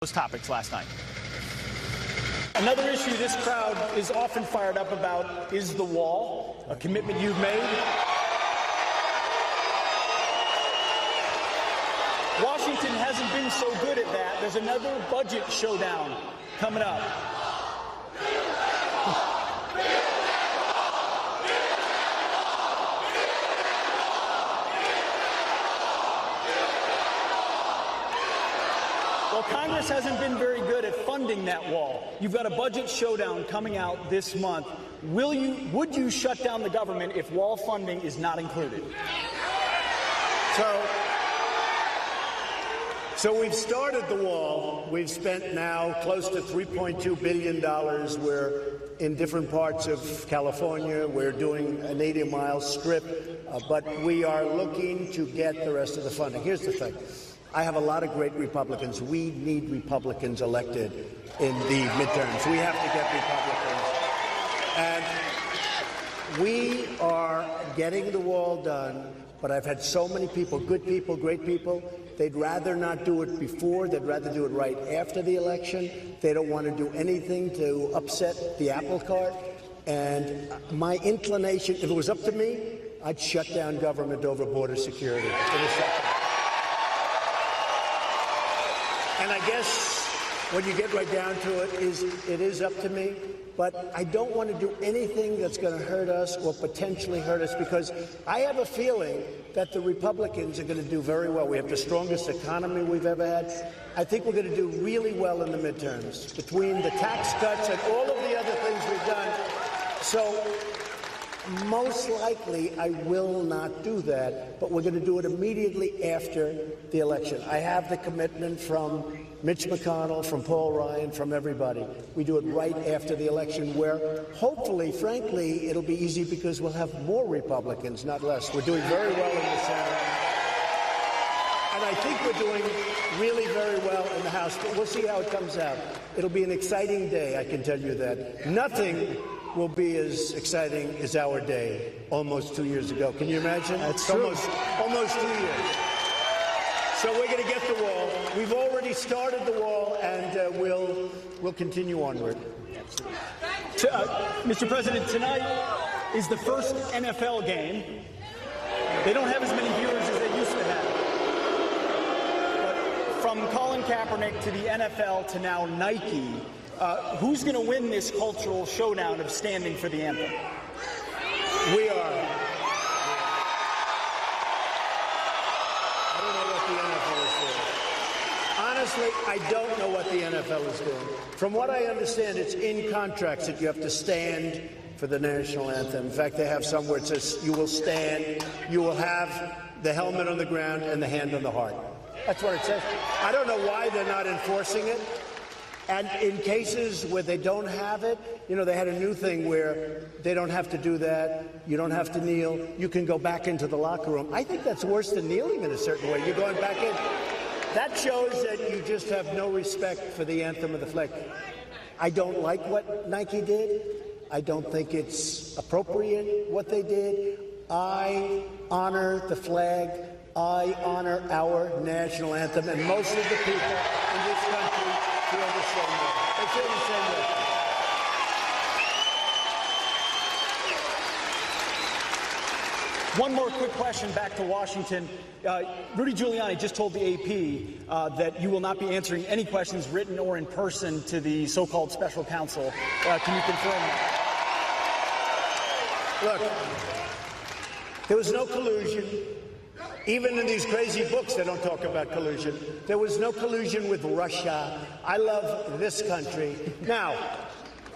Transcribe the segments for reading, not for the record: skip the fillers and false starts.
those topics last night. Another issue this crowd is often fired up about is the wall, a commitment you've made. Washington hasn't been so good at that. There's another budget showdown coming up. Well, Congress hasn't been very good at funding that wall. You've got a budget showdown coming out this month. Would you shut down the government if wall funding is not included? So we've started the wall. We've spent now close to $3.2 billion. We're in different parts of California. We're doing an 80-mile strip, but we are looking to get the rest of the funding. Here's the thing. I have a lot of great Republicans. We need Republicans elected in the midterms. We have to get Republicans. And we are getting the wall done, but I've had so many people, good people, great people, they'd rather not do it before. They'd rather do it right after the election. They don't want to do anything to upset the apple cart. And my inclination, if it was up to me, I'd shut down government over border security in a second. And I guess when you get right down to it is up to me. But I don't want to do anything that's going to hurt us or potentially hurt us, because I have a feeling that the Republicans are going to do very well. We have the strongest economy we've ever had. I think we're going to do really well in the midterms between the tax cuts and all of the other things we've done. So most likely I will not do that, but we're going to do it immediately after the election. I have the commitment from Mitch McConnell, from Paul Ryan, from everybody. We do it right after the election, where hopefully, frankly, it'll be easy because we'll have more Republicans, not less. We're doing very well in the Senate. And I think we're doing really very well in the House, but we'll see how it comes out. It'll be an exciting day, I can tell you that. Nothing will be as exciting as our day almost 2 years ago. Can you imagine? That's true. Almost 2 years. So we're going to get the wall. We've already started the wall, and we'll continue onward. Mr. President, tonight is the first NFL game. They don't have as many viewers as they used to have. But from Colin Kaepernick to the NFL to now Nike, who's going to win this cultural showdown of standing for the anthem? We are. I don't know what the NFL is doing. Honestly, I don't know what the NFL is doing. From what I understand, it's in contracts that you have to stand for the national anthem. In fact, they have somewhere it says you will stand, you will have the helmet on the ground and the hand on the heart. That's what it says. I don't know why they're not enforcing it. And in cases where they don't have it, you know, they had a new thing where they don't have to do that. You don't have to kneel. You can go back into the locker room. I think that's worse than kneeling in a certain way. You're going back in. That shows that you just have no respect for the anthem of the flag. I don't like what Nike did. I don't think it's appropriate what they did. I honor the flag. I honor our national anthem. And most of the people in this country feel the same way. They feel the same way. One more quick question back to Washington. Rudy Giuliani just told the AP that you will not be answering any questions written or in person to the so-called special counsel. Can you confirm that? Look, there was no collusion. Even in these crazy books, they don't talk about collusion. There was no collusion with Russia. I love this country. Now,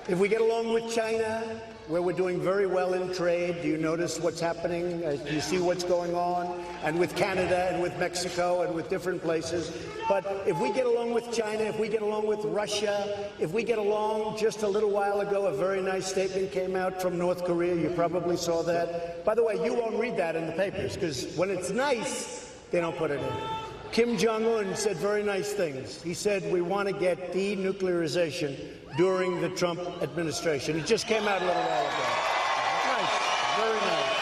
if we get along with China, where we're doing very well in trade, do you notice what's happening? Do you see what's going on? And with Canada and with Mexico and with different places. But if we get along with China, if we get along with Russia, if we get along, just a little while ago, a very nice statement came out from North Korea. You probably saw that. By the way, you won't read that in the papers, because when it's nice, they don't put it in. Kim Jong-un said very nice things. He said, we want to get denuclearization during the Trump administration. It just came out a little while ago. Nice, very nice.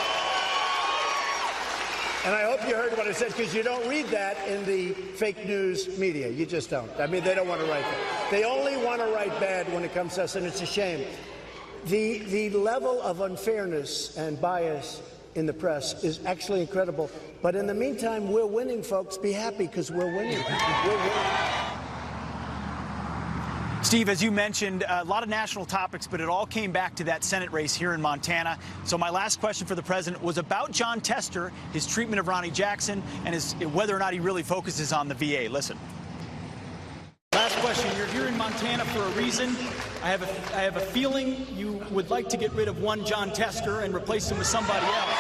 And I hope you heard what I said, because you don't read that in the fake news media. You just don't. I mean, they don't want to write that. They only want to write bad when it comes to us, and it's a shame. The level of unfairness and bias in the press is actually incredible. But in the meantime, we're winning, folks. Be happy, because we're winning. We're winning. Steve, as you mentioned, a lot of national topics, but it all came back to that Senate race here in Montana. So my last question for the president was about Jon Tester, his treatment of Ronnie Jackson, and whether or not he really focuses on the VA. Listen. Last question. You're here in Montana for a reason. I have a feeling you would like to get rid of one Jon Tester and replace him with somebody else.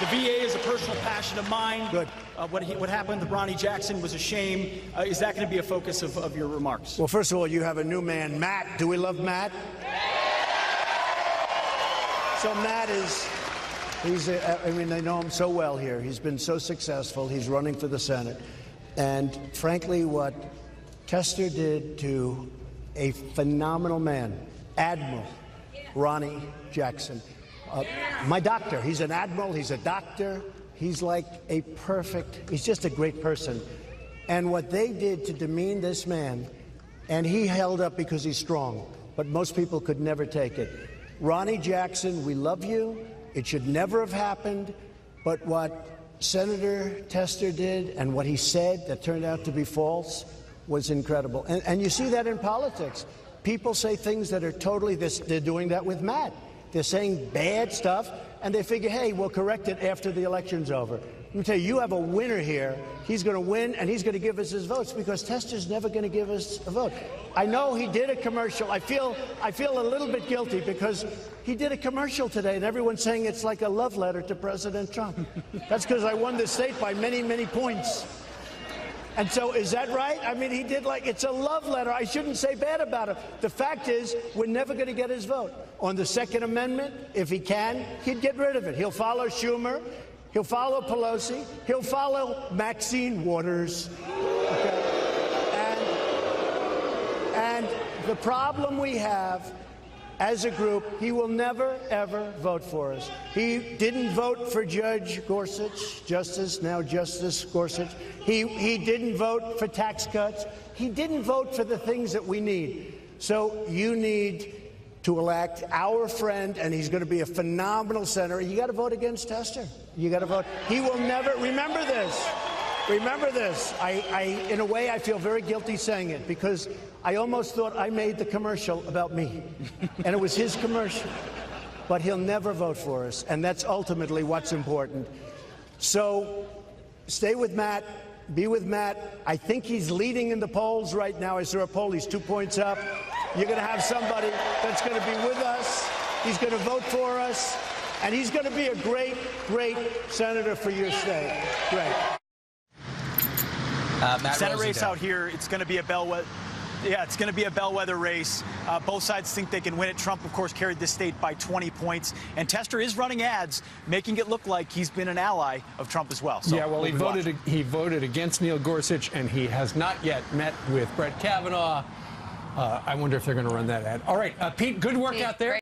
The VA is a personal passion of mine. Good. What happened to Ronnie Jackson was a shame. Is that going to be a focus of your remarks? Well, first of all, you have a new man, Matt. Do we love Matt? So Matt I mean, they know him so well here. He's been so successful. He's running for the Senate. And frankly, what Tester did to a phenomenal man, Admiral Ronnie Jackson, my doctor, he's an admiral, he's a doctor, he's like he's just a great person. And what they did to demean this man, and he held up because he's strong, but most people could never take it. Ronnie Jackson, we love you. It should never have happened, but what Senator Tester did and what he said that turned out to be false was incredible. And you see that in politics. People say things that are totally, they're doing that with Matt. They're saying bad stuff, and they figure, hey, we'll correct it after the election's over. Let me tell you, you have a winner here. He's going to win, and he's going to give us his votes, because Tester's never going to give us a vote. I know he did a commercial. I feel a little bit guilty, because he did a commercial today, and everyone's saying it's like a love letter to President Trump. That's because I won the state by many, many points. And so, is that right? I mean, he did it's a love letter. I shouldn't say bad about him. The fact is, we're never going to get his vote. On the Second Amendment, if he can, he'd get rid of it. He'll follow Schumer. He'll follow Pelosi. He'll follow Maxine Waters. Okay? And the problem we have as a group, he will never, ever vote for us. He didn't vote for Judge Gorsuch, now Justice Gorsuch. He didn't vote for tax cuts. He didn't vote for the things that we need. So you need to elect our friend, and he's going to be a phenomenal senator. You got to vote against Tester. You got to vote. He will never, remember this. Remember this. In a way, I feel very guilty saying it, because I almost thought I made the commercial about me, and it was his commercial. But he'll never vote for us, and that's ultimately what's important. So stay with Matt. Be with Matt. I think he's leading in the polls right now. I saw a poll. He's 2 points up. You're going to have somebody that's going to be with us. He's going to vote for us, and he's going to be a great, great senator for your state. Great. Senate race out here, it's going to be a bellwether. Yeah, it's going to be a bellwether race. Both sides think they can win it. Trump, of course, carried the state by 20 points. And Tester is running ads, making it look like he's been an ally of Trump as well. So yeah, well, he voted against Neil Gorsuch, and he has not yet met with Brett Kavanaugh. I wonder if they're going to run that ad. All right, Pete, good work out there.